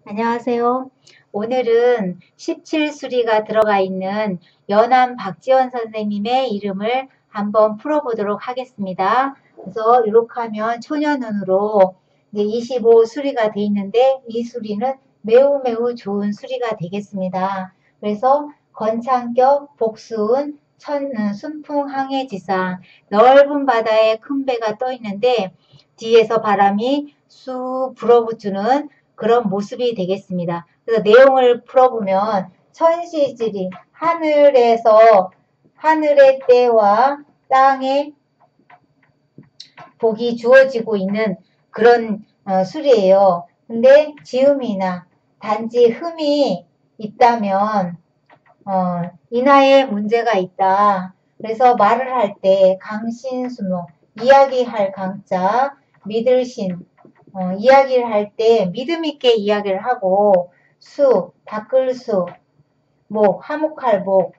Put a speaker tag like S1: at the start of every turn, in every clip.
S1: 안녕하세요. 오늘은 17수리가 들어가 있는 연암 박지원 선생님의 이름을 한번 풀어보도록 하겠습니다. 그래서 이렇게 하면 초년운으로 이제 25수리가 돼 있는데 이 수리는 매우 좋은 수리가 되겠습니다. 그래서 건창격, 복수운, 순풍, 항해지상, 넓은 바다에 큰 배가 떠 있는데 뒤에서 바람이 쑥 불어붙는 그런 모습이 되겠습니다. 그래서 내용을 풀어보면 천시지리 하늘의 때와 땅에 복이 주어지고 있는 그런 술이에요. 근데 지음이나 단지 흠이 있다면 인하에 문제가 있다. 그래서 말을 할 때 강신수목, 이야기할 강자, 믿을신, 이야기를 할 때 믿음 있게 이야기를 하고 닦을수, 목, 화목할 목,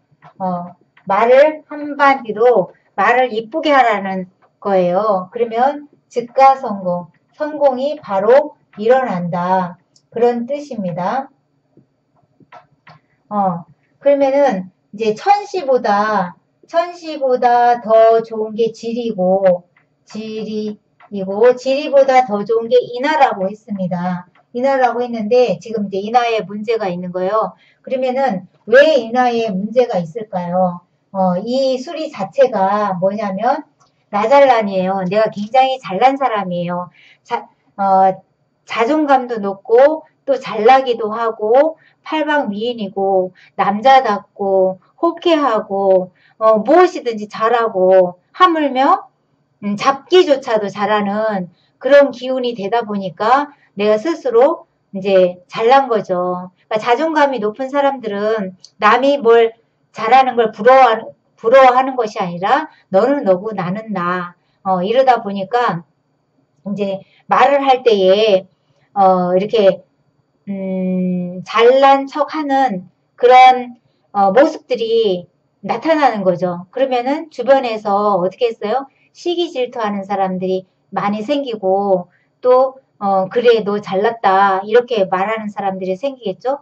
S1: 말을 한마디로 말을 이쁘게 하라는 거예요. 그러면 즉가성공, 성공이 바로 일어난다. 그런 뜻입니다. 그러면은 이제 천시보다 더 좋은 게 지리보다 더 좋은 게 인하라고 했습니다. 인하라고 했는데 지금 이제 인하에 문제가 있는 거예요. 그러면은 왜 인하에 문제가 있을까요? 이 수리 자체가 뭐냐면 나잘난이에요. 내가 굉장히 잘난 사람이에요. 자존감도 높고 또 잘나기도 하고 팔방미인이고 남자답고 호쾌하고 무엇이든지 잘하고 하물며 잡기조차도 잘하는 그런 기운이 되다 보니까 내가 스스로 이제 잘난 거죠. 그러니까 자존감이 높은 사람들은 남이 뭘 잘하는 걸 부러워하는 것이 아니라 너는 너고 나는 나. 이러다 보니까 이제 말을 할 때에 이렇게 잘난 척하는 그런 모습들이 나타나는 거죠. 그러면은 주변에서 어떻게 했어요? 시기 질투하는 사람들이 많이 생기고 또 그래 너 잘났다 이렇게 말하는 사람들이 생기겠죠.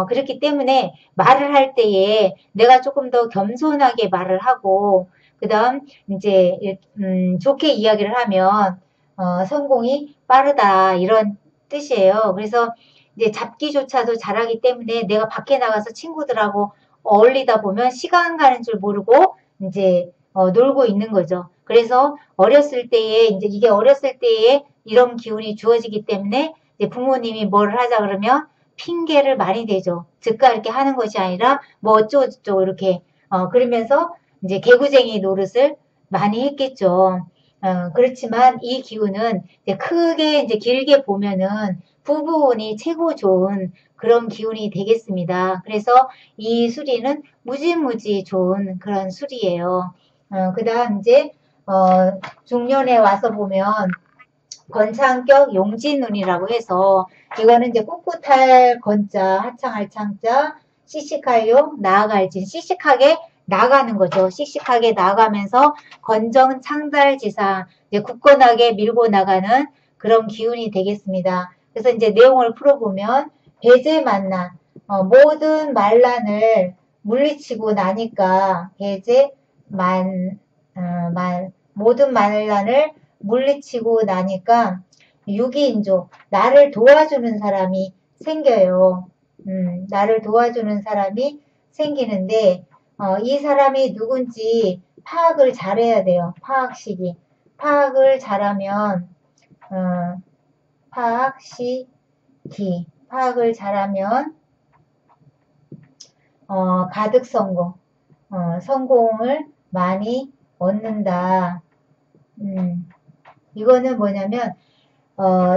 S1: 그렇기 때문에 말을 할 때에 내가 조금 더 겸손하게 말을 하고 그 다음 이제 좋게 이야기를 하면 성공이 빠르다 이런 뜻이에요. 그래서 이제 잡기조차도 잘하기 때문에 내가 밖에 나가서 친구들하고 어울리다 보면 시간 가는 줄 모르고 이제 놀고 있는 거죠. 그래서 어렸을 때에 이제 이게 어렸을 때에 이런 기운이 주어지기 때문에 이제 부모님이 뭘 하자 그러면 핑계를 많이 대죠. 즉각 이렇게 하는 것이 아니라 뭐 어쩌고저쩌고 이렇게 그러면서 이제 개구쟁이 노릇을 많이 했겠죠. 그렇지만 이 기운은 이제 크게 이제 길게 보면은 부부운이 최고 좋은 그런 기운이 되겠습니다. 그래서 이 수리는 무지무지 좋은 그런 수리예요. 그 다음 이제 중년에 와서 보면 건창격 용진운이라고 해서 이거는 이제 꿋꿋할 건자, 하창할 창자, 씩씩할 용, 나아갈 진, 씩씩하게 나가는 거죠. 씩씩하게 나가면서 건정, 창달, 지상, 이제 굳건하게 밀고 나가는 그런 기운이 되겠습니다. 그래서 이제 내용을 풀어보면 배제 만난, 모든 만란을 물리치고 나니까 모든 만란을 물리치고 나니까 유기인조, 나를 도와주는 사람이 생겨요. 나를 도와주는 사람이 생기는데 이 사람이 누군지 파악을 잘해야 돼요. 파악시기. 파악을 잘하면 파악을 잘하면 가득 성공, 성공을 많이 얻는다. 이거는 뭐냐면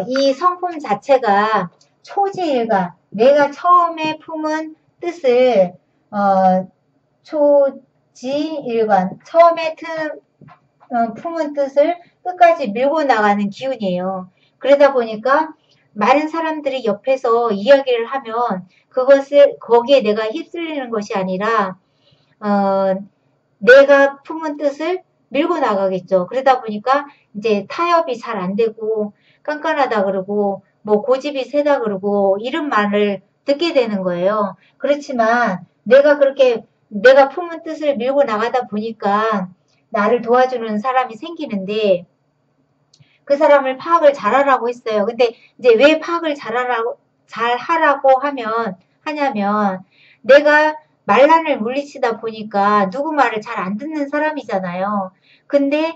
S1: 이 성품 자체가 초지일관, 내가 처음에 품은 뜻을 초지일관, 처음에 품은 뜻을 끝까지 밀고 나가는 기운이에요. 그러다 보니까 많은 사람들이 옆에서 이야기를 하면 거기에 내가 휩쓸리는 것이 아니라 내가 품은 뜻을 밀고 나가겠죠. 그러다 보니까 이제 타협이 잘 안 되고 깐깐하다 그러고 뭐 고집이 세다 그러고 이런 말을 듣게 되는 거예요. 그렇지만 내가 그렇게 내가 품은 뜻을 밀고 나가다 보니까 나를 도와주는 사람이 생기는데 그 사람을 파악을 잘하라고 했어요. 근데 이제 왜 파악을 잘하라고 하냐면 내가 말란을 물리치다 보니까 누구 말을 잘 안 듣는 사람이잖아요. 근데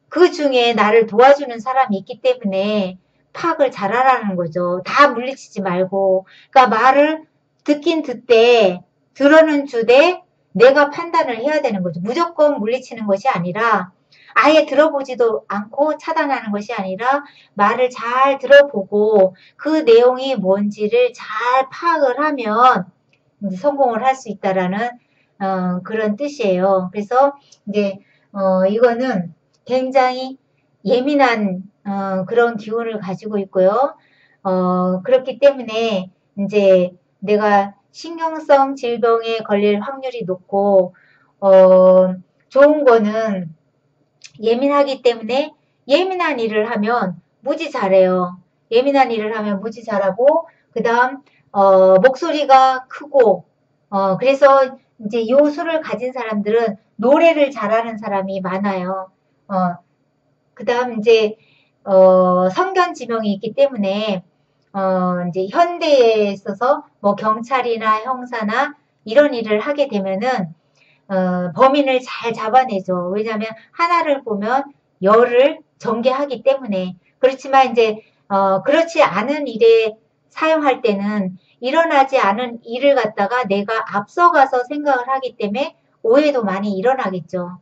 S1: 그 중에 나를 도와주는 사람이 있기 때문에 파악을 잘하라는 거죠. 다 물리치지 말고. 그러니까 말을 듣긴 듣되 들어는 주되 내가 판단을 해야 되는 거죠. 무조건 물리치는 것이 아니라 아예 들어보지도 않고 차단하는 것이 아니라 말을 잘 들어보고 그 내용이 뭔지를 잘 파악을 하면 이제 성공을 할 수 있다라는 그런 뜻이에요. 그래서 이제 이거는 굉장히 예민한 그런 기운을 가지고 있고요. 그렇기 때문에 이제 내가 신경성 질병에 걸릴 확률이 높고 좋은 거는 예민하기 때문에 예민한 일을 하면 무지 잘해요. 예민한 일을 하면 무지 잘하고 그 다음 목소리가 크고 그래서 이제 요 수를 가진 사람들은 노래를 잘하는 사람이 많아요. 그 다음 이제 성견지명이 있기 때문에 이제 현대에 있어서 뭐 경찰이나 형사나 이런 일을 하게 되면은 범인을 잘 잡아내죠. 왜냐하면 하나를 보면 열을 전개하기 때문에. 그렇지만 이제 그렇지 않은 일에 사용할 때는 일어나지 않은 일을 갖다가 내가 앞서가서 생각을 하기 때문에 오해도 많이 일어나겠죠.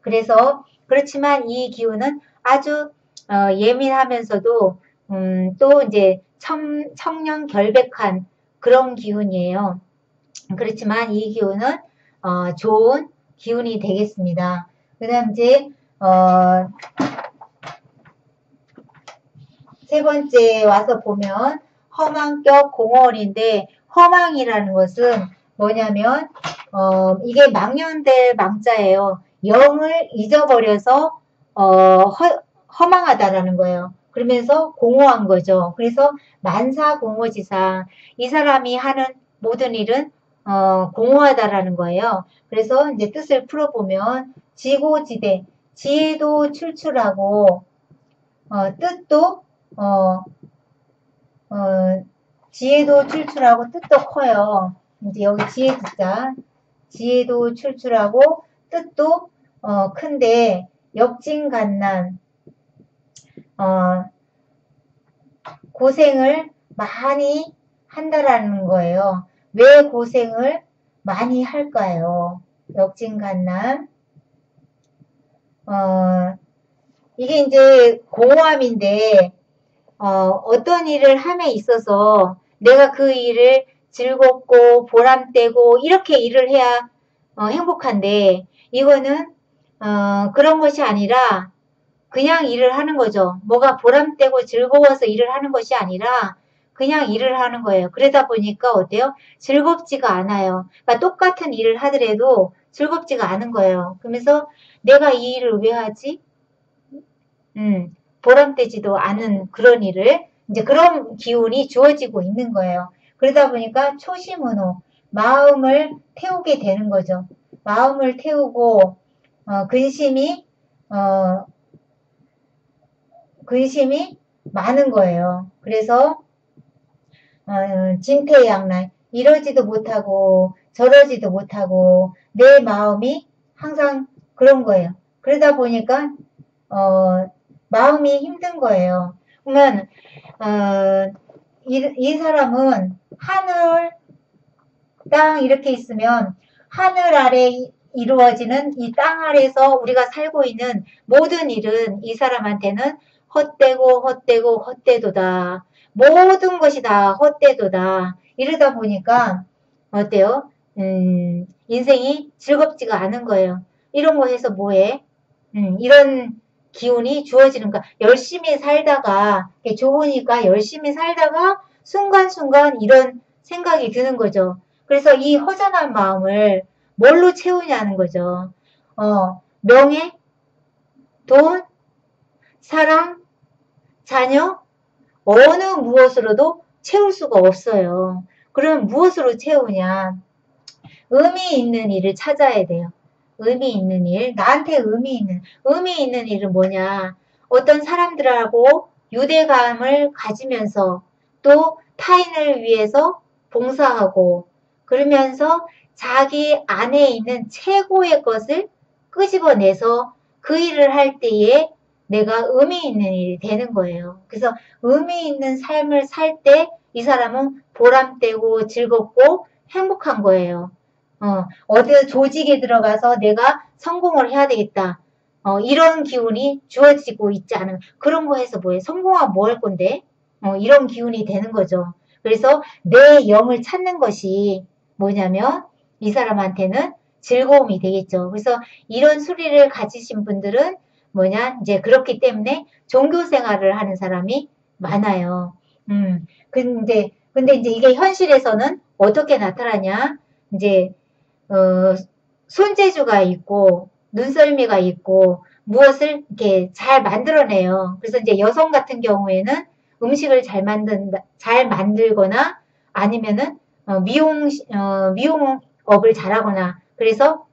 S1: 그래서 그렇지만 이 기운은 아주 예민하면서도 또 이제 청년 결백한 그런 기운이에요. 그렇지만 이 기운은 좋은 기운이 되겠습니다. 그 다음 이제 세 번째 와서 보면 허망격 공허월인데 허망이라는 것은 뭐냐면 이게 망년될 망자예요. 영을 잊어버려서 허망하다라는 거예요. 그러면서 공허한 거죠. 그래서 만사공허지상 이 사람이 하는 모든 일은 공허하다라는 거예요. 그래서 이제 뜻을 풀어보면 지고지대 지혜도 출출하고 뜻도 지혜도 출출하고 뜻도 커요. 이제 여기 지혜 듣자. 지혜도 출출하고 뜻도 큰데 역진간난 고생을 많이 한다라는 거예요. 왜 고생을 많이 할까요? 역진간난 이게 이제 공허함인데 어떤 일을 함에 있어서 내가 그 일을 즐겁고 보람되고 이렇게 일을 해야 행복한데 이거는 그런 것이 아니라 그냥 일을 하는 거죠. 뭐가 보람되고 즐거워서 일을 하는 것이 아니라 그냥 일을 하는 거예요. 그러다 보니까 어때요? 즐겁지가 않아요. 그러니까 똑같은 일을 하더라도 즐겁지가 않은 거예요. 그러면서 내가 이 일을 왜 하지? 보람되지도 않은 그런 일을 이제 그런 기운이 주어지고 있는 거예요. 그러다 보니까 초심은호 마음을 태우게 되는 거죠. 마음을 태우고 근심이 많은 거예요. 그래서 진퇴양난 이러지도 못하고 저러지도 못하고 내 마음이 항상 그런 거예요. 그러다 보니까 마음이 힘든 거예요. 그러면 이 사람은 하늘, 땅 이렇게 있으면 하늘 아래 이루어지는 이 땅 아래에서 우리가 살고 있는 모든 일은 이 사람한테는 헛되고 헛되도다. 모든 것이 다 헛되도다. 이러다 보니까 어때요? 인생이 즐겁지가 않은 거예요. 이런 거 해서 뭐해? 이런 기운이 주어지는 거야. 열심히 살다가 좋으니까 열심히 살다가 순간순간 이런 생각이 드는 거죠. 그래서 이 허전한 마음을 뭘로 채우냐는 거죠. 명예, 돈, 사랑, 자녀? 어느 무엇으로도 채울 수가 없어요. 그럼 무엇으로 채우냐? 의미 있는 일을 찾아야 돼요. 의미 있는 일. 나한테 의미 있는 일은 뭐냐? 어떤 사람들하고 유대감을 가지면서 또 타인을 위해서 봉사하고 그러면서 자기 안에 있는 최고의 것을 끄집어내서 그 일을 할 때에 내가 의미 있는 일이 되는 거예요. 그래서 의미 있는 삶을 살 때 이 사람은 보람되고 즐겁고 행복한 거예요. 어디 조직에 들어가서 내가 성공을 해야 되겠다. 이런 기운이 주어지고 있지 않은 그런 거 해서 뭐해? 성공하면 뭐 할 건데? 이런 기운이 되는 거죠. 그래서 내 영을 찾는 것이 뭐냐면 이 사람한테는 즐거움이 되겠죠. 그래서 이런 수리를 가지신 분들은 뭐냐? 이제 그렇기 때문에 종교 생활을 하는 사람이 많아요. 근데 이제 이게 현실에서는 어떻게 나타나냐? 이제 손재주가 있고 눈썰미가 있고 무엇을 이렇게 잘 만들어내요. 그래서 이제 여성 같은 경우에는 음식을 잘 만들거나 아니면은 미용업을 잘하거나 그래서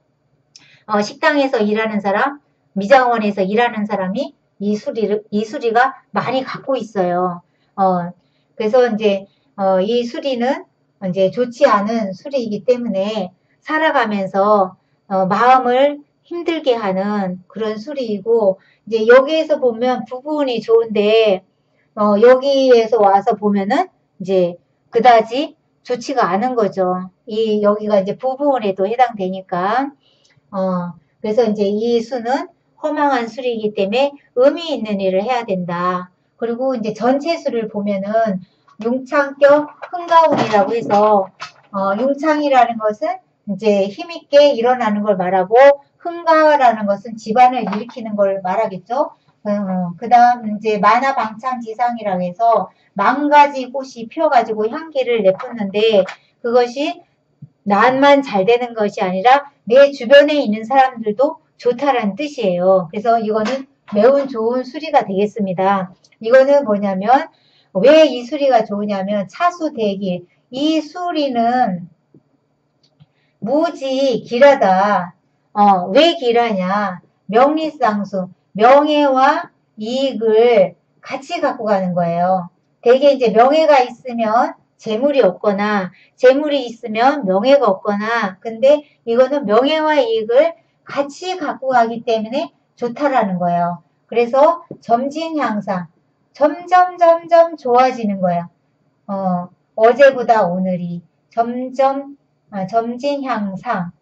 S1: 식당에서 일하는 사람, 미장원에서 일하는 사람이 이 수리가 많이 갖고 있어요. 그래서 이제 이 수리는 이제 좋지 않은 수리이기 때문에 살아가면서 마음을 힘들게 하는 그런 수리이고 이제 여기에서 보면 부분이 좋은데 여기에서 와서 보면은 이제 그다지 좋지가 않은 거죠. 여기가 이제 부분에도 해당되니까 그래서 이제 이 수는 허망한 수리이기 때문에 의미 있는 일을 해야 된다. 그리고 이제 전체 수를 보면은 융창격 흥가운이라고 해서 융창이라는 것은 이제 힘있게 일어나는 걸 말하고 흥가라는 것은 집안을 일으키는 걸 말하겠죠. 그 다음 이제 만화방창지상이라고 해서 만 가지 꽃이 피어가지고 향기를 내뿜는데 그것이 나만 잘 되는 것이 아니라 내 주변에 있는 사람들도 좋다라는 뜻이에요. 그래서 이거는 매우 좋은 수리가 되겠습니다. 이거는 뭐냐면 왜 이 수리가 좋으냐면 차수대길 이 수리는 무지 길하다. 왜 길하냐? 명리상수 명예와 이익을 같이 갖고 가는 거예요. 대개 이제 명예가 있으면 재물이 없거나 재물이 있으면 명예가 없거나 근데 이거는 명예와 이익을 같이 갖고 가기 때문에 좋다라는 거예요. 그래서 점진향상 점점 좋아지는 거예요. 어제보다 오늘이 점진향상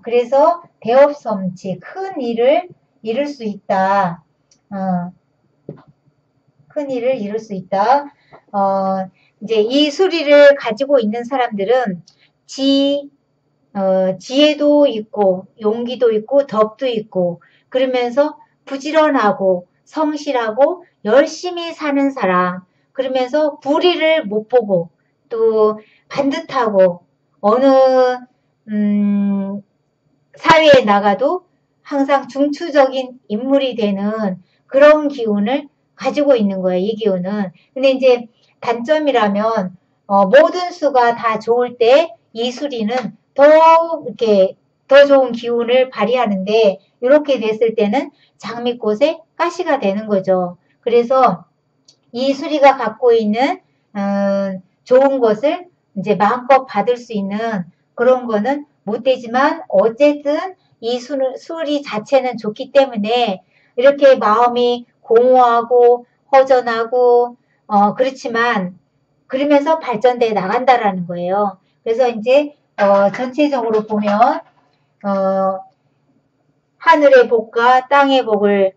S1: 그래서 대업섬치 큰 일을 이룰 수 있다. 큰 일을 이룰 수 있다. 이제 이 수리를 가지고 있는 사람들은 지혜도 있고 용기도 있고 덕도 있고 그러면서 부지런하고 성실하고 열심히 사는 사람 그러면서 불의를 못 보고 또 반듯하고 어느 사회에 나가도 항상 중추적인 인물이 되는 그런 기운을 가지고 있는 거예요. 이 기운은. 근데 이제 단점이라면 모든 수가 다 좋을 때 이 수리는 더 이렇게 더 좋은 기운을 발휘하는데 이렇게 됐을 때는 장미꽃에 가시가 되는 거죠. 그래서 이 수리가 갖고 있는 좋은 것을 이제 마음껏 받을 수 있는 그런 거는 못 되지만 어쨌든 이 수리 자체는 좋기 때문에 이렇게 마음이 공허하고 허전하고 그렇지만 그러면서 발전돼 나간다라는 거예요. 그래서 이제 전체적으로 보면 하늘의 복과 땅의 복을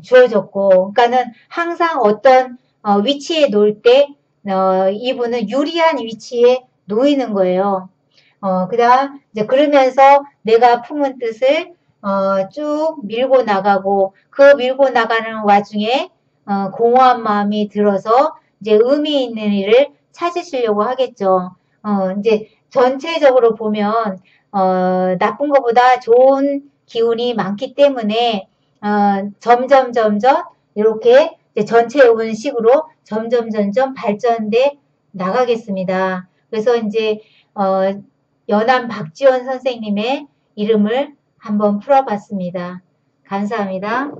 S1: 주어졌고 그러니까는 항상 어떤 위치에 놓을 때 이분은 유리한 위치에 놓이는 거예요. 그다음 이제 그러면서 내가 품은 뜻을 쭉 밀고 나가고 그 밀고 나가는 와중에 공허한 마음이 들어서 이제 의미 있는 일을 찾으시려고 하겠죠. 이제 전체적으로 보면 나쁜 것보다 좋은 기운이 많기 때문에 점점 이렇게 이제 전체 운식으로 점점 발전돼 나가겠습니다. 그래서 이제 연암 박지원 선생님의 이름을 한번 풀어봤습니다. 감사합니다.